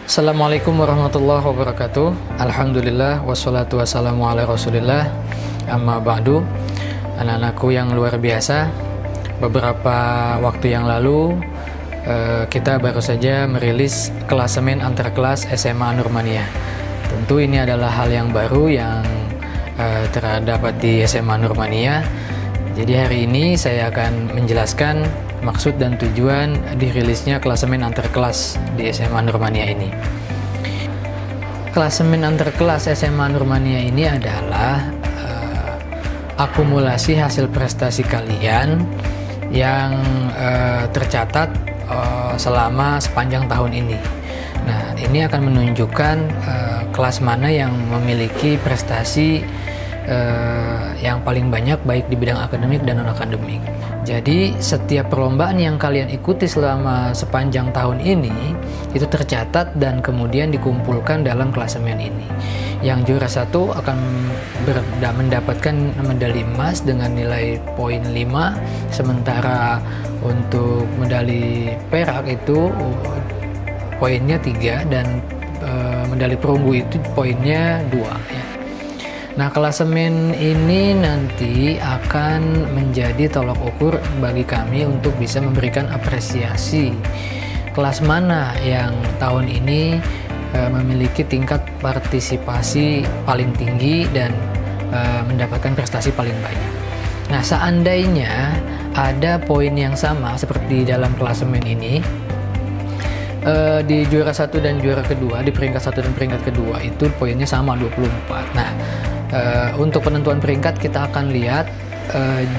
Assalamualaikum warahmatullahi wabarakatuh. Alhamdulillah wassalatu wassalamu ala rasulillah. Amma ba'du. Anak-anakku yang luar biasa, beberapa waktu yang lalu kita baru saja merilis klasemen antar kelas SMA Nurmaniyah. Tentu ini adalah hal yang baru yang terdapat di SMA Nurmaniyah. Jadi hari ini saya akan menjelaskan maksud dan tujuan dirilisnya klasemen antar kelas di SMA Nurmaniyah ini. Klasemen antar kelas SMA Nurmaniyah ini adalah akumulasi hasil prestasi kalian yang tercatat selama sepanjang tahun ini. Nah, ini akan menunjukkan kelas mana yang memiliki prestasi yang paling banyak baik di bidang akademik dan non-akademik. Jadi setiap perlombaan yang kalian ikuti selama sepanjang tahun ini itu tercatat dan kemudian dikumpulkan dalam klasemen ini. Yang juara satu akan mendapatkan medali emas dengan nilai poin 5, sementara untuk medali perak itu poinnya 3 dan medali perunggu itu poinnya 2 ya. Nah, klasemen ini nanti akan menjadi tolok ukur bagi kami untuk bisa memberikan apresiasi kelas mana yang tahun ini memiliki tingkat partisipasi paling tinggi dan mendapatkan prestasi paling banyak. Nah, seandainya ada poin yang sama seperti dalam klasemen ini, di juara 1 dan juara kedua, di peringkat 1 dan peringkat kedua itu poinnya sama 24. Nah, untuk penentuan peringkat kita akan lihat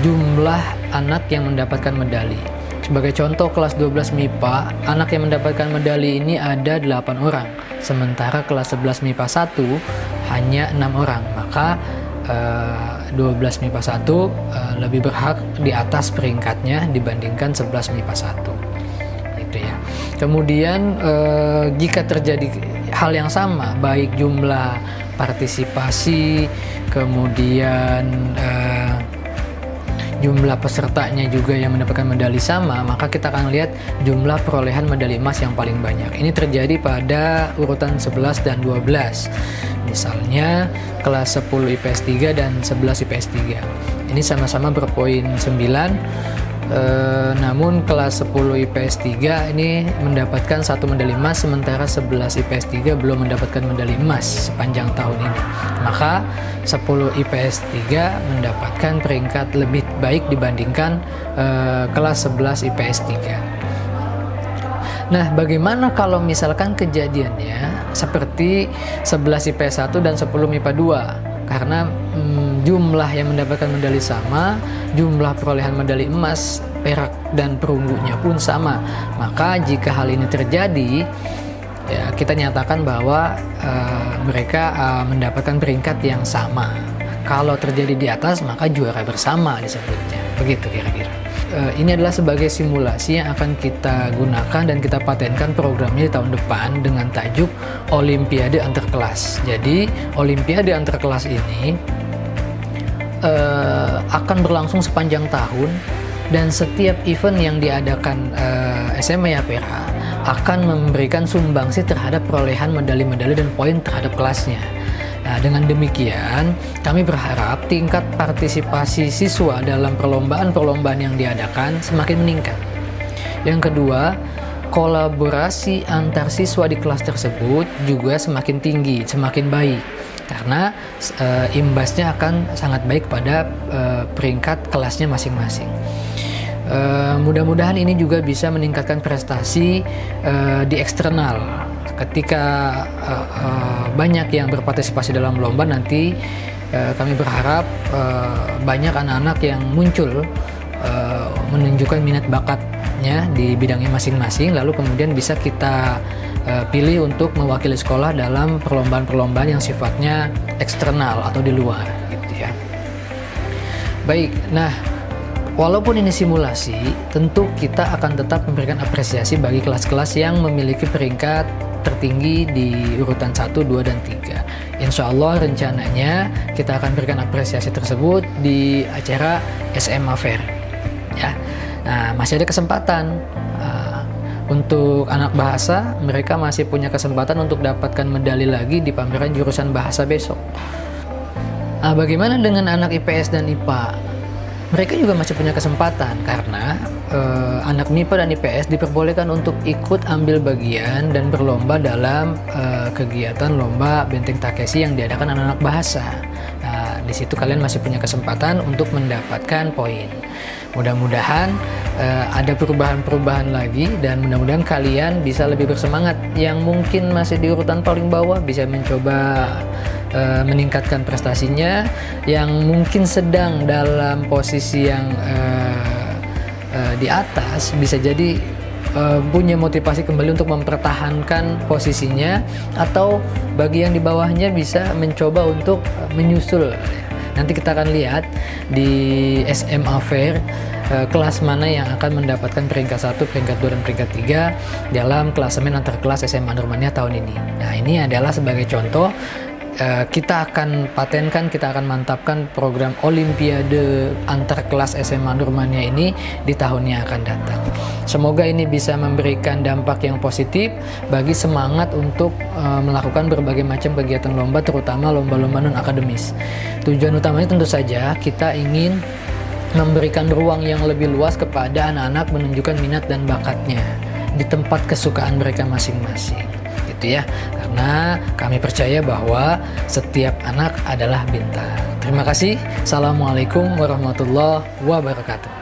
jumlah anak yang mendapatkan medali. Sebagai contoh, kelas 12 MIPA, anak yang mendapatkan medali ini ada 8 orang, sementara kelas 11 MIPA 1 hanya 6 orang. Maka 12 MIPA 1 lebih berhak di atas peringkatnya dibandingkan 11 MIPA 1. Gitu ya. Kemudian jika terjadi hal yang sama, baik jumlah partisipasi, kemudian jumlah pesertanya juga yang mendapatkan medali sama, maka kita akan lihat jumlah perolehan medali emas yang paling banyak. Ini terjadi pada urutan 11 dan 12. Misalnya kelas 10 IPS 3 dan 11 IPS 3. Ini sama-sama berpoin 9. Namun kelas 10 IPS 3 ini mendapatkan 1 medali emas, sementara 11 IPS 3 belum mendapatkan medali emas sepanjang tahun ini. Maka 10 IPS 3 mendapatkan peringkat lebih baik dibandingkan kelas 11 IPS 3. Nah, bagaimana kalau misalkan kejadiannya seperti 11 IPS 1 dan 10 MIPA 2? Karena jumlah yang mendapatkan medali sama, jumlah perolehan medali emas, perak, dan perunggunya pun sama. Maka jika hal ini terjadi, ya, kita nyatakan bahwa mereka mendapatkan peringkat yang sama. Kalau terjadi di atas, maka juara bersama disebutnya. Begitu kira-kira. Ini adalah sebagai simulasi yang akan kita gunakan dan kita patenkan programnya di tahun depan dengan tajuk Olimpiade Antarkelas. Jadi Olimpiade Antarkelas ini akan berlangsung sepanjang tahun, dan setiap event yang diadakan SMA Yapera akan memberikan sumbangsi terhadap perolehan medali-medali dan poin terhadap kelasnya. Nah, dengan demikian kami berharap tingkat partisipasi siswa dalam perlombaan-perlombaan yang diadakan semakin meningkat. Yang kedua, kolaborasi antar siswa di kelas tersebut juga semakin tinggi, semakin baik, karena imbasnya akan sangat baik pada peringkat kelasnya masing-masing. Mudah-mudahan ini juga bisa meningkatkan prestasi di eksternal. Ketika banyak yang berpartisipasi dalam lomba, nanti kami berharap banyak anak-anak yang muncul menunjukkan minat bakatnya di bidangnya masing-masing, lalu kemudian bisa kita pilih untuk mewakili sekolah dalam perlombaan-perlombaan yang sifatnya eksternal atau di luar gitu ya. Baik, nah walaupun ini simulasi, tentu kita akan tetap memberikan apresiasi bagi kelas-kelas yang memiliki peringkat tertinggi di urutan 1, 2, dan 3. Insya Allah rencananya kita akan berikan apresiasi tersebut di acara SMA Fair ya. Nah, masih ada kesempatan Untuk anak bahasa, mereka masih punya kesempatan untuk dapatkan medali lagi di pameran jurusan bahasa besok. Nah, bagaimana dengan anak IPS dan IPA? Mereka juga masih punya kesempatan karena anak MIPA dan IPS diperbolehkan untuk ikut ambil bagian dan berlomba dalam kegiatan lomba Benteng Takeshi yang diadakan anak-anak bahasa. Nah, di situ kalian masih punya kesempatan untuk mendapatkan poin. Mudah-mudahan ada perubahan-perubahan lagi dan mudah-mudahan kalian bisa lebih bersemangat. Yang mungkin masih di urutan paling bawah bisa mencoba meningkatkan prestasinya, yang mungkin sedang dalam posisi yang di atas bisa jadi punya motivasi kembali untuk mempertahankan posisinya, atau bagi yang di bawahnya bisa mencoba untuk menyusul. Nanti kita akan lihat di SMA Fair kelas mana yang akan mendapatkan peringkat 1, peringkat 2, dan peringkat 3 dalam klasemen antar kelas SMA Nurmania tahun ini. Nah, ini adalah sebagai contoh. Kita akan patenkan, kita akan mantapkan program Olimpiade antar kelas SMA Nurmania ini di tahun yang akan datang. Semoga ini bisa memberikan dampak yang positif bagi semangat untuk melakukan berbagai macam kegiatan lomba, terutama lomba-lomba non-akademis. Tujuan utamanya tentu saja kita ingin memberikan ruang yang lebih luas kepada anak-anak menunjukkan minat dan bakatnya di tempat kesukaan mereka masing-masing. Ya, karena kami percaya bahwa setiap anak adalah bintang. Terima kasih. Assalamualaikum warahmatullahi wabarakatuh.